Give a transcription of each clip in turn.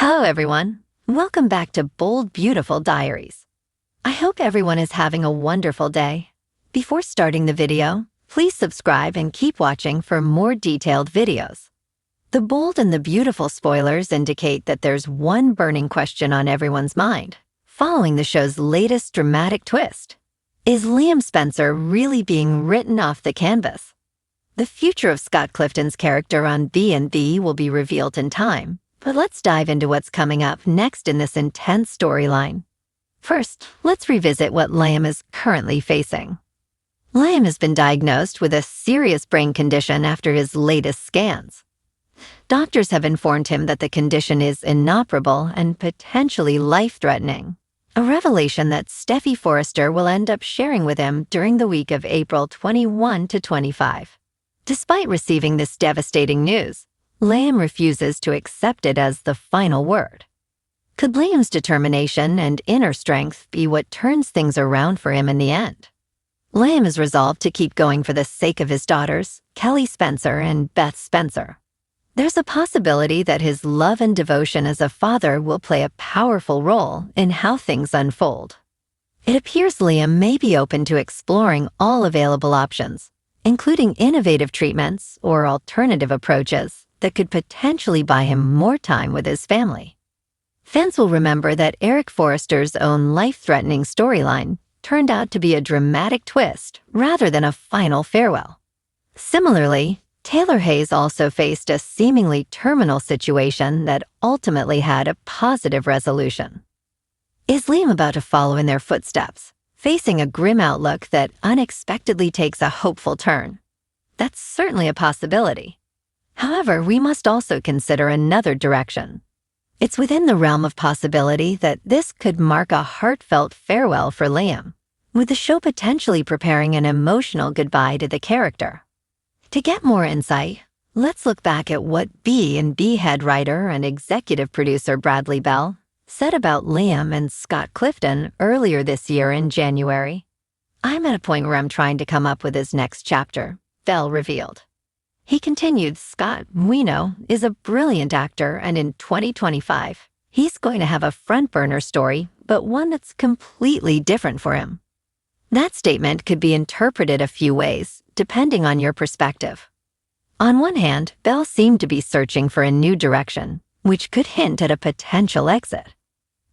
Hello, everyone. Welcome back to Bold, Beautiful Diaries. I hope everyone is having a wonderful day. Before starting the video, please subscribe and keep watching for more detailed videos. The bold and the beautiful spoilers indicate that there's one burning question on everyone's mind, following the show's latest dramatic twist. Is Liam Spencer really being written off the canvas? The future of Scott Clifton's character on B&B will be revealed in time. But let's dive into what's coming up next in this intense storyline. First, let's revisit what Liam is currently facing. Liam has been diagnosed with a serious brain condition after his latest scans. Doctors have informed him that the condition is inoperable and potentially life-threatening, a revelation that Steffi Forrester will end up sharing with him during the week of April 21 to 25. Despite receiving this devastating news, Liam refuses to accept it as the final word. Could Liam's determination and inner strength be what turns things around for him in the end? Liam is resolved to keep going for the sake of his daughters, Kelly Spencer and Beth Spencer. There's a possibility that his love and devotion as a father will play a powerful role in how things unfold. It appears Liam may be open to exploring all available options, including innovative treatments or alternative approaches that could potentially buy him more time with his family. Fans will remember that Eric Forrester's own life-threatening storyline turned out to be a dramatic twist rather than a final farewell. Similarly, Taylor Hayes also faced a seemingly terminal situation that ultimately had a positive resolution. Is Liam about to follow in their footsteps, facing a grim outlook that unexpectedly takes a hopeful turn? That's certainly a possibility. However, we must also consider another direction. It's within the realm of possibility that this could mark a heartfelt farewell for Liam, with the show potentially preparing an emotional goodbye to the character. To get more insight, let's look back at what B&B head writer and executive producer Bradley Bell said about Liam and Scott Clifton earlier this year in January. "I'm at a point where I'm trying to come up with his next chapter," Bell revealed. He continued, "Scott, we know, is a brilliant actor, and in 2025, he's going to have a front-burner story, but one that's completely different for him." That statement could be interpreted a few ways, depending on your perspective. On one hand, Bell seemed to be searching for a new direction, which could hint at a potential exit.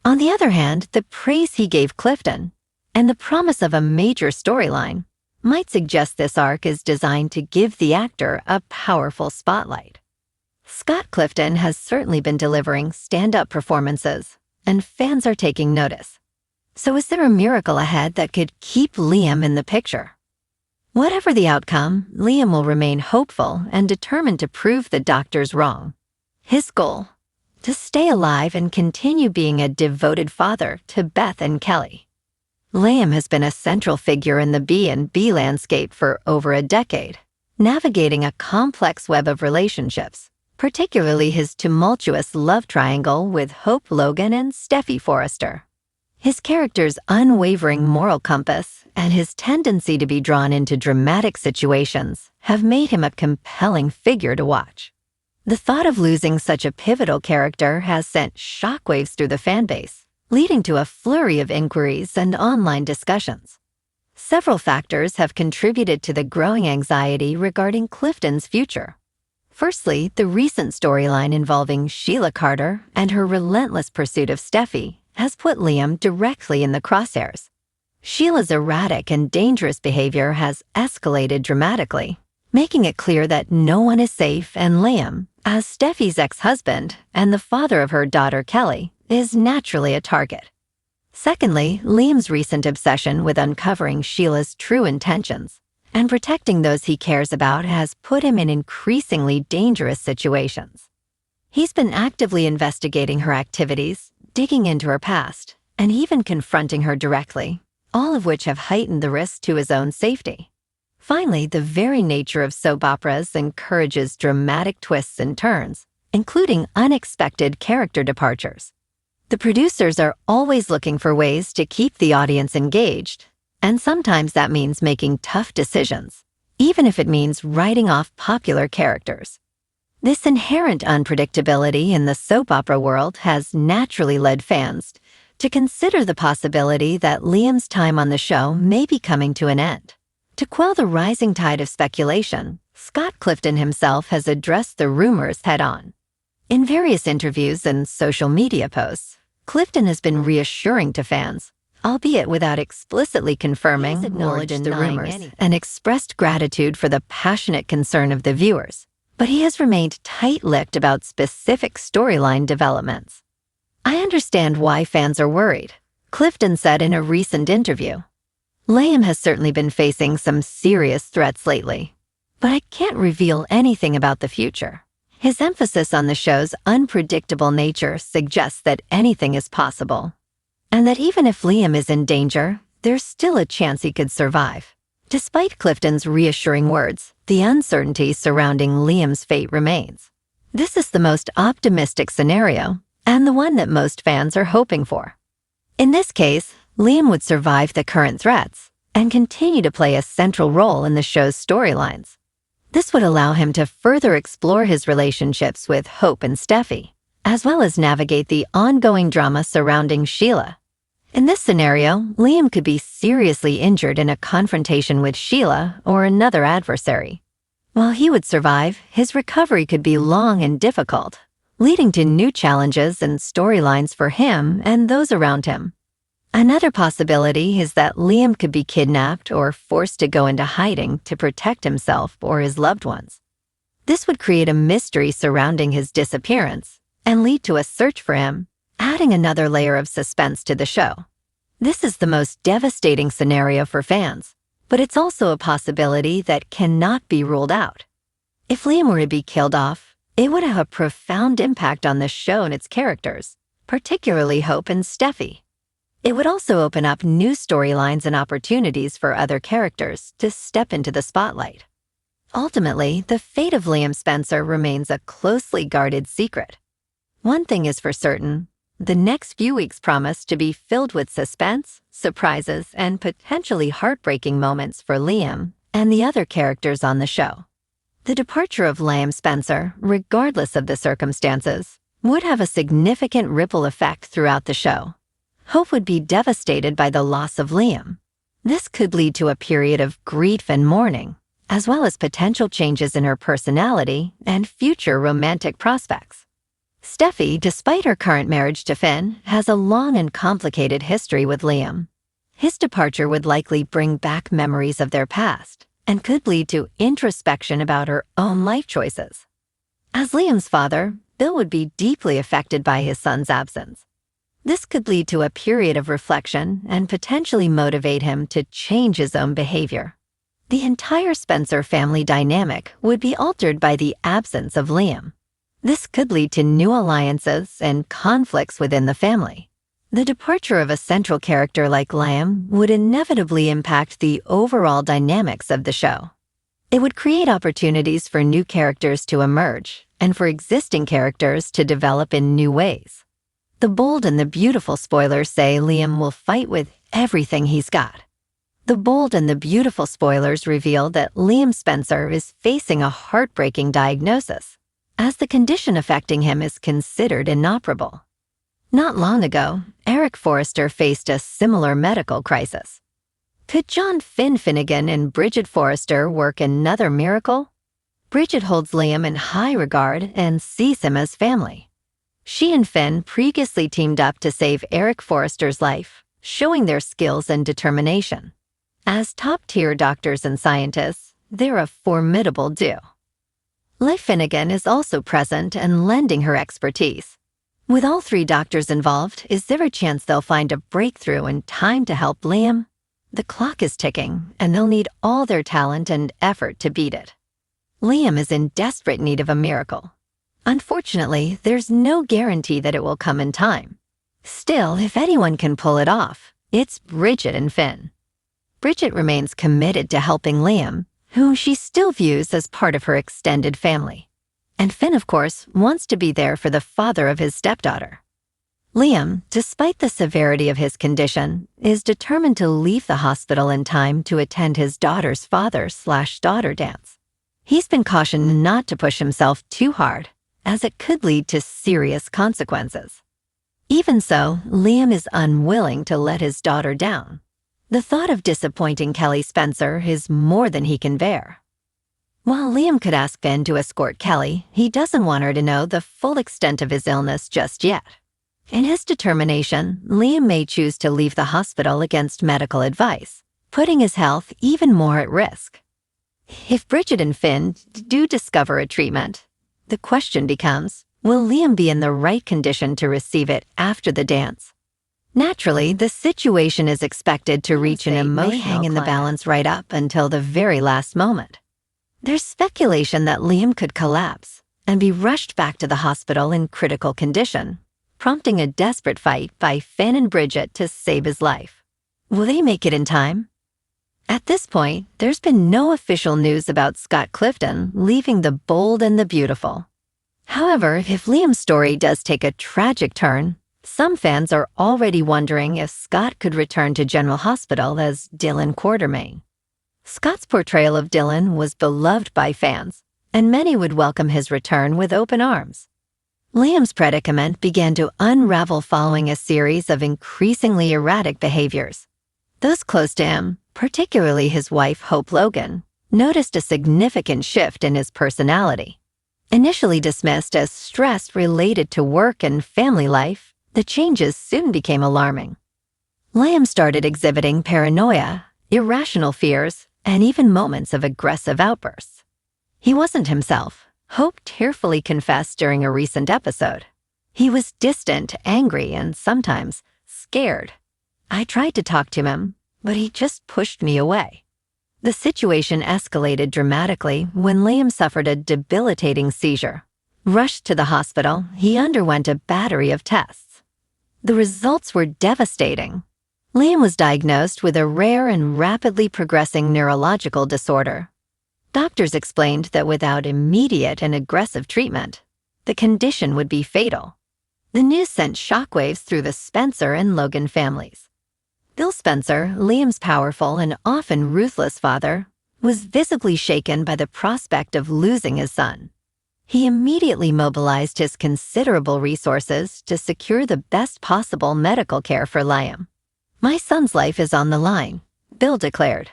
On the other hand, the praise he gave Clifton, and the promise of a major storyline, might suggest this arc is designed to give the actor a powerful spotlight. Scott Clifton has certainly been delivering stand-up performances, and fans are taking notice. So is there a miracle ahead that could keep Liam in the picture? Whatever the outcome, Liam will remain hopeful and determined to prove the doctors wrong. His goal? To stay alive and continue being a devoted father to Beth and Kelly. Liam has been a central figure in the B&B landscape for over a decade, navigating a complex web of relationships, particularly his tumultuous love triangle with Hope Logan and Steffi Forrester. His character's unwavering moral compass and his tendency to be drawn into dramatic situations have made him a compelling figure to watch. The thought of losing such a pivotal character has sent shockwaves through the fanbase, leading to a flurry of inquiries and online discussions. Several factors have contributed to the growing anxiety regarding Clifton's future. Firstly, the recent storyline involving Sheila Carter and her relentless pursuit of Steffi has put Liam directly in the crosshairs. Sheila's erratic and dangerous behavior has escalated dramatically, making it clear that no one is safe, and Liam, as Steffi's ex-husband and the father of her daughter Kelly, is naturally a target. Secondly, Liam's recent obsession with uncovering Sheila's true intentions and protecting those he cares about has put him in increasingly dangerous situations. He's been actively investigating her activities, digging into her past, and even confronting her directly, all of which have heightened the risk to his own safety. Finally, the very nature of soap operas encourages dramatic twists and turns, including unexpected character departures. The producers are always looking for ways to keep the audience engaged, and sometimes that means making tough decisions, even if it means writing off popular characters. This inherent unpredictability in the soap opera world has naturally led fans to consider the possibility that Liam's time on the show may be coming to an end. To quell the rising tide of speculation, Scott Clifton himself has addressed the rumors head-on. In various interviews and social media posts, Clifton has been reassuring to fans, albeit without explicitly confirming or denying the rumors, and expressed gratitude for the passionate concern of the viewers. But he has remained tight-lipped about specific storyline developments. "I understand why fans are worried," Clifton said in a recent interview. "Liam has certainly been facing some serious threats lately, but I can't reveal anything about the future." His emphasis on the show's unpredictable nature suggests that anything is possible, and that even if Liam is in danger, there's still a chance he could survive. Despite Clifton's reassuring words, the uncertainty surrounding Liam's fate remains. This is the most optimistic scenario, and the one that most fans are hoping for. In this case, Liam would survive the current threats and continue to play a central role in the show's storylines. This would allow him to further explore his relationships with Hope and Steffi, as well as navigate the ongoing drama surrounding Sheila. In this scenario, Liam could be seriously injured in a confrontation with Sheila or another adversary. While he would survive, his recovery could be long and difficult, leading to new challenges and storylines for him and those around him. Another possibility is that Liam could be kidnapped or forced to go into hiding to protect himself or his loved ones. This would create a mystery surrounding his disappearance and lead to a search for him, adding another layer of suspense to the show. This is the most devastating scenario for fans, but it's also a possibility that cannot be ruled out. If Liam were to be killed off, it would have a profound impact on the show and its characters, particularly Hope and Steffi. It would also open up new storylines and opportunities for other characters to step into the spotlight. Ultimately, the fate of Liam Spencer remains a closely guarded secret. One thing is for certain: the next few weeks promise to be filled with suspense, surprises, and potentially heartbreaking moments for Liam and the other characters on the show. The departure of Liam Spencer, regardless of the circumstances, would have a significant ripple effect throughout the show. Hope would be devastated by the loss of Liam. This could lead to a period of grief and mourning, as well as potential changes in her personality and future romantic prospects. Steffi, despite her current marriage to Finn, has a long and complicated history with Liam. His departure would likely bring back memories of their past and could lead to introspection about her own life choices. As Liam's father, Bill would be deeply affected by his son's absence. This could lead to a period of reflection and potentially motivate him to change his own behavior. The entire Spencer family dynamic would be altered by the absence of Liam. This could lead to new alliances and conflicts within the family. The departure of a central character like Liam would inevitably impact the overall dynamics of the show. It would create opportunities for new characters to emerge and for existing characters to develop in new ways. The bold and the beautiful spoilers say Liam will fight with everything he's got. The bold and the beautiful spoilers reveal that Liam Spencer is facing a heartbreaking diagnosis, as the condition affecting him is considered inoperable. Not long ago, Eric Forrester faced a similar medical crisis. Could John Finnegan and Bridget Forrester work another miracle? Bridget holds Liam in high regard and sees him as family. She and Finn previously teamed up to save Eric Forrester's life, showing their skills and determination. As top-tier doctors and scientists, they're a formidable duo. Leigh Finnegan is also present and lending her expertise. With all three doctors involved, is there a chance they'll find a breakthrough in time to help Liam? The clock is ticking, and they'll need all their talent and effort to beat it. Liam is in desperate need of a miracle. Unfortunately, there's no guarantee that it will come in time. Still, if anyone can pull it off, it's Bridget and Finn. Bridget remains committed to helping Liam, whom she still views as part of her extended family. And Finn, of course, wants to be there for the father of his stepdaughter. Liam, despite the severity of his condition, is determined to leave the hospital in time to attend his daughter's father/daughter dance. He's been cautioned not to push himself too hard, as it could lead to serious consequences. Even so, Liam is unwilling to let his daughter down. The thought of disappointing Kelly Spencer is more than he can bear. While Liam could ask Finn to escort Kelly, he doesn't want her to know the full extent of his illness just yet. In his determination, Liam may choose to leave the hospital against medical advice, putting his health even more at risk. If Bridget and Finn do discover a treatment, the question becomes, will Liam be in the right condition to receive it after the dance? Naturally, the situation is expected to reach an emotional hang in the balance right up until the very last moment. There's speculation that Liam could collapse and be rushed back to the hospital in critical condition, prompting a desperate fight by Finn and Bridget to save his life. Will they make it in time? At this point, there's been no official news about Scott Clifton leaving the bold and the beautiful. However, if Liam's story does take a tragic turn, some fans are already wondering if Scott could return to General Hospital as Dylan Quartermain. Scott's portrayal of Dylan was beloved by fans, and many would welcome his return with open arms. Liam's predicament began to unravel following a series of increasingly erratic behaviors. Those close to him, particularly his wife Hope Logan, noticed a significant shift in his personality. Initially dismissed as stress related to work and family life, the changes soon became alarming. Liam started exhibiting paranoia, irrational fears, and even moments of aggressive outbursts. He wasn't himself, Hope tearfully confessed during a recent episode. He was distant, angry, and sometimes scared. I tried to talk to him, but he just pushed me away. The situation escalated dramatically when Liam suffered a debilitating seizure. Rushed to the hospital, he underwent a battery of tests. The results were devastating. Liam was diagnosed with a rare and rapidly progressing neurological disorder. Doctors explained that without immediate and aggressive treatment, the condition would be fatal. The news sent shockwaves through the Spencer and Logan families. Bill Spencer, Liam's powerful and often ruthless father, was visibly shaken by the prospect of losing his son. He immediately mobilized his considerable resources to secure the best possible medical care for Liam. "My son's life is on the line," Bill declared.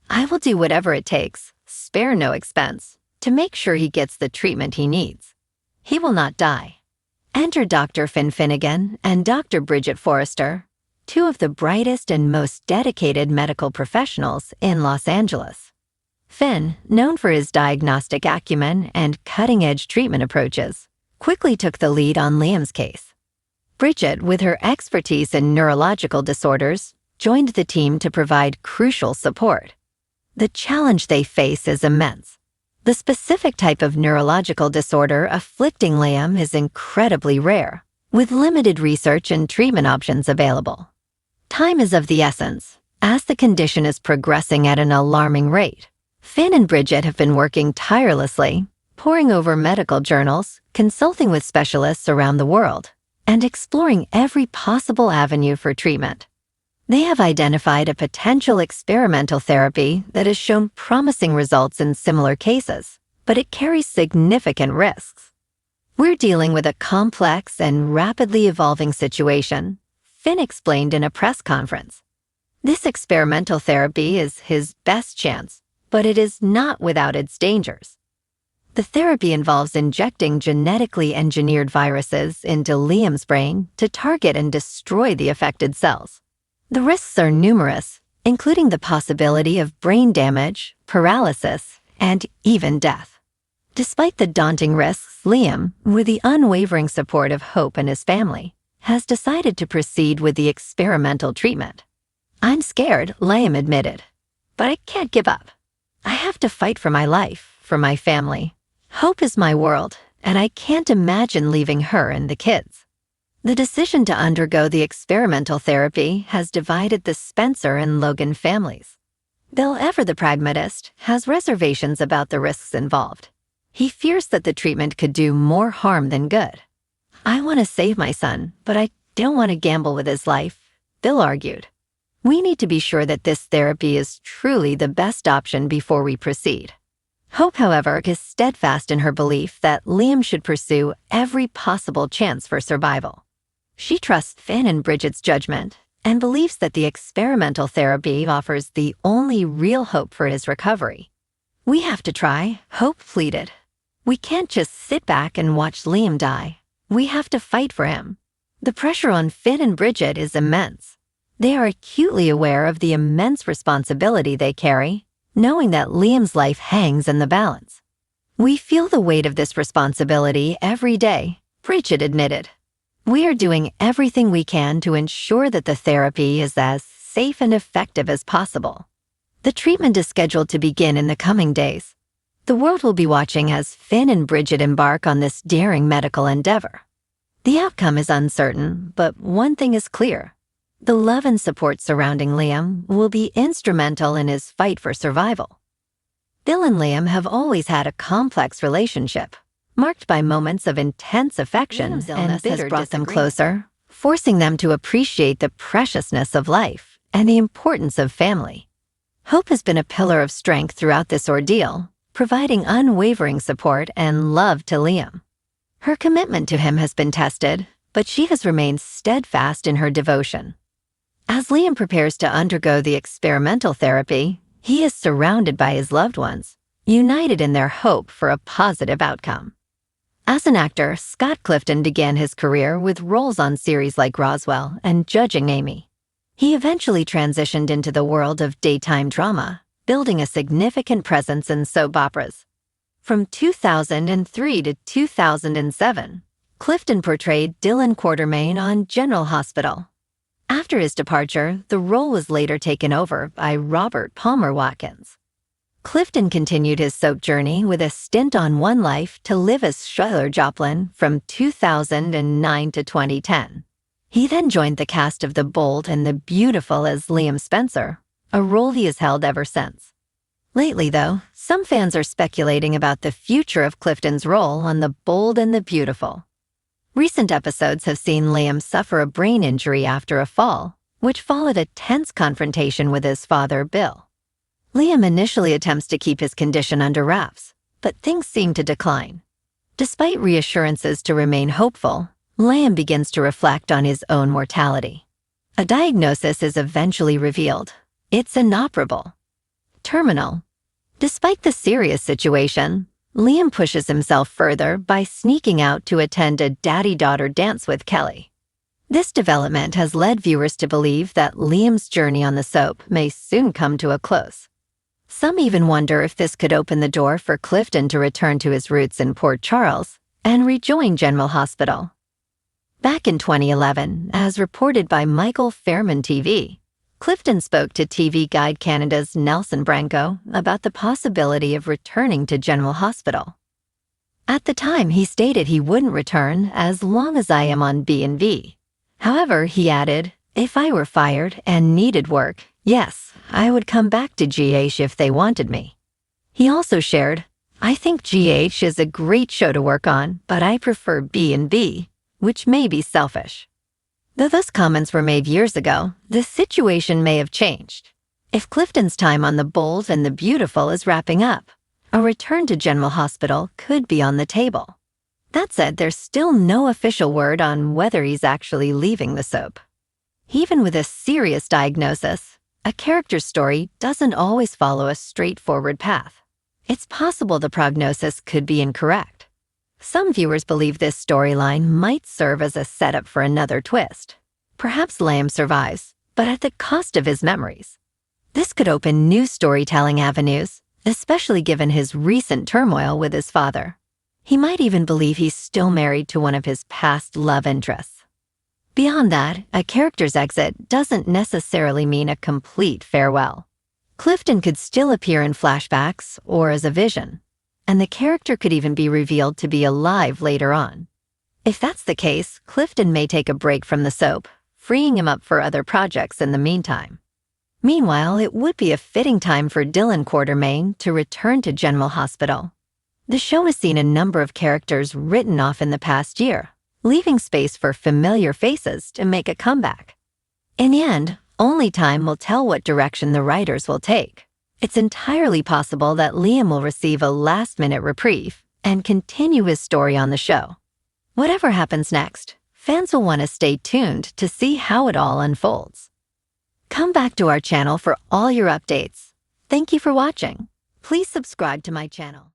"I will do whatever it takes, spare no expense, to make sure he gets the treatment he needs. He will not die." Enter Dr. Finn Finnegan and Dr. Bridget Forrester, two of the brightest and most dedicated medical professionals in Los Angeles. Finn, known for his diagnostic acumen and cutting-edge treatment approaches, quickly took the lead on Liam's case. Bridget, with her expertise in neurological disorders, joined the team to provide crucial support. The challenge they face is immense. The specific type of neurological disorder afflicting Liam is incredibly rare, with limited research and treatment options available. Time is of the essence, as the condition is progressing at an alarming rate. Finn and Bridget have been working tirelessly, poring over medical journals, consulting with specialists around the world, and exploring every possible avenue for treatment. They have identified a potential experimental therapy that has shown promising results in similar cases, but it carries significant risks. "We're dealing with a complex and rapidly evolving situation," Finn explained in a press conference. "This experimental therapy is his best chance, but it is not without its dangers. The therapy involves injecting genetically engineered viruses into Liam's brain to target and destroy the affected cells. The risks are numerous, including the possibility of brain damage, paralysis, and even death. Despite the daunting risks, Liam, with the unwavering support of Hope and his family, has decided to proceed with the experimental treatment. "I'm scared," Liam admitted, "but I can't give up. I have to fight for my life, for my family. Hope is my world, and I can't imagine leaving her and the kids." The decision to undergo the experimental therapy has divided the Spencer and Logan families. Bill, ever the pragmatist, has reservations about the risks involved. He fears that the treatment could do more harm than good. "I want to save my son, but I don't want to gamble with his life," Bill argued. "We need to be sure that this therapy is truly the best option before we proceed." Hope, however, is steadfast in her belief that Liam should pursue every possible chance for survival. She trusts Finn and Bridget's judgment and believes that the experimental therapy offers the only real hope for his recovery. "We have to try," Hope pleaded. "We can't just sit back and watch Liam die. We have to fight for him." The pressure on Finn and Bridget is immense. They are acutely aware of the immense responsibility they carry, knowing that Liam's life hangs in the balance. "We feel the weight of this responsibility every day," Bridget admitted. "We are doing everything we can to ensure that the therapy is as safe and effective as possible." The treatment is scheduled to begin in the coming days. The world will be watching as Finn and Bridget embark on this daring medical endeavor. The outcome is uncertain, but one thing is clear. The love and support surrounding Liam will be instrumental in his fight for survival. Bill and Liam have always had a complex relationship, marked by moments of intense affection, and bitter has brought them closer, forcing them to appreciate the preciousness of life and the importance of family. Hope has been a pillar of strength throughout this ordeal, providing unwavering support and love to Liam. Her commitment to him has been tested, but she has remained steadfast in her devotion. As Liam prepares to undergo the experimental therapy, he is surrounded by his loved ones, united in their hope for a positive outcome. As an actor, Scott Clifton began his career with roles on series like Roswell and Judging Amy. He eventually transitioned into the world of daytime drama, building a significant presence in soap operas. From 2003 to 2007, Clifton portrayed Dylan Quartermain on General Hospital. After his departure, the role was later taken over by Robert Palmer Watkins. Clifton continued his soap journey with a stint on One Life to live as Schuyler Joplin from 2009 to 2010. He then joined the cast of The Bold and the Beautiful as Liam Spencer, a role he has held ever since. Lately, though, some fans are speculating about the future of Clifton's role on The Bold and the Beautiful. Recent episodes have seen Liam suffer a brain injury after a fall, which followed a tense confrontation with his father, Bill. Liam initially attempts to keep his condition under wraps, but things seem to decline. Despite reassurances to remain hopeful, Liam begins to reflect on his own mortality. A diagnosis is eventually revealed. It's inoperable. Terminal. Despite the serious situation, Liam pushes himself further by sneaking out to attend a daddy-daughter dance with Kelly. This development has led viewers to believe that Liam's journey on the soap may soon come to a close. Some even wonder if this could open the door for Clifton to return to his roots in Port Charles and rejoin General Hospital. Back in 2011, as reported by Michael Fairman TV, Clifton spoke to TV Guide Canada's Nelson Branco about the possibility of returning to General Hospital. At the time, he stated he wouldn't return as long as I am on B&B. However, he added, "If I were fired and needed work, yes, I would come back to GH if they wanted me." He also shared, "I think GH is a great show to work on, but I prefer B&B, which may be selfish." Though those comments were made years ago, the situation may have changed. If Clifton's time on The Bold and the Beautiful is wrapping up, a return to General Hospital could be on the table. That said, there's still no official word on whether he's actually leaving the soap. Even with a serious diagnosis, a character's story doesn't always follow a straightforward path. It's possible the prognosis could be incorrect. Some viewers believe this storyline might serve as a setup for another twist. Perhaps Liam survives, but at the cost of his memories. This could open new storytelling avenues, especially given his recent turmoil with his father. He might even believe he's still married to one of his past love interests. Beyond that, a character's exit doesn't necessarily mean a complete farewell. Clifton could still appear in flashbacks or as a vision, and the character could even be revealed to be alive later on. If that's the case, Clifton may take a break from the soap, freeing him up for other projects in the meantime. Meanwhile, it would be a fitting time for Dylan Quartermain to return to General Hospital. The show has seen a number of characters written off in the past year, leaving space for familiar faces to make a comeback. In the end, only time will tell what direction the writers will take. It's entirely possible that Liam will receive a last-minute reprieve and continue his story on the show. Whatever happens next, fans will want to stay tuned to see how it all unfolds. Come back to our channel for all your updates. Thank you for watching. Please subscribe to my channel.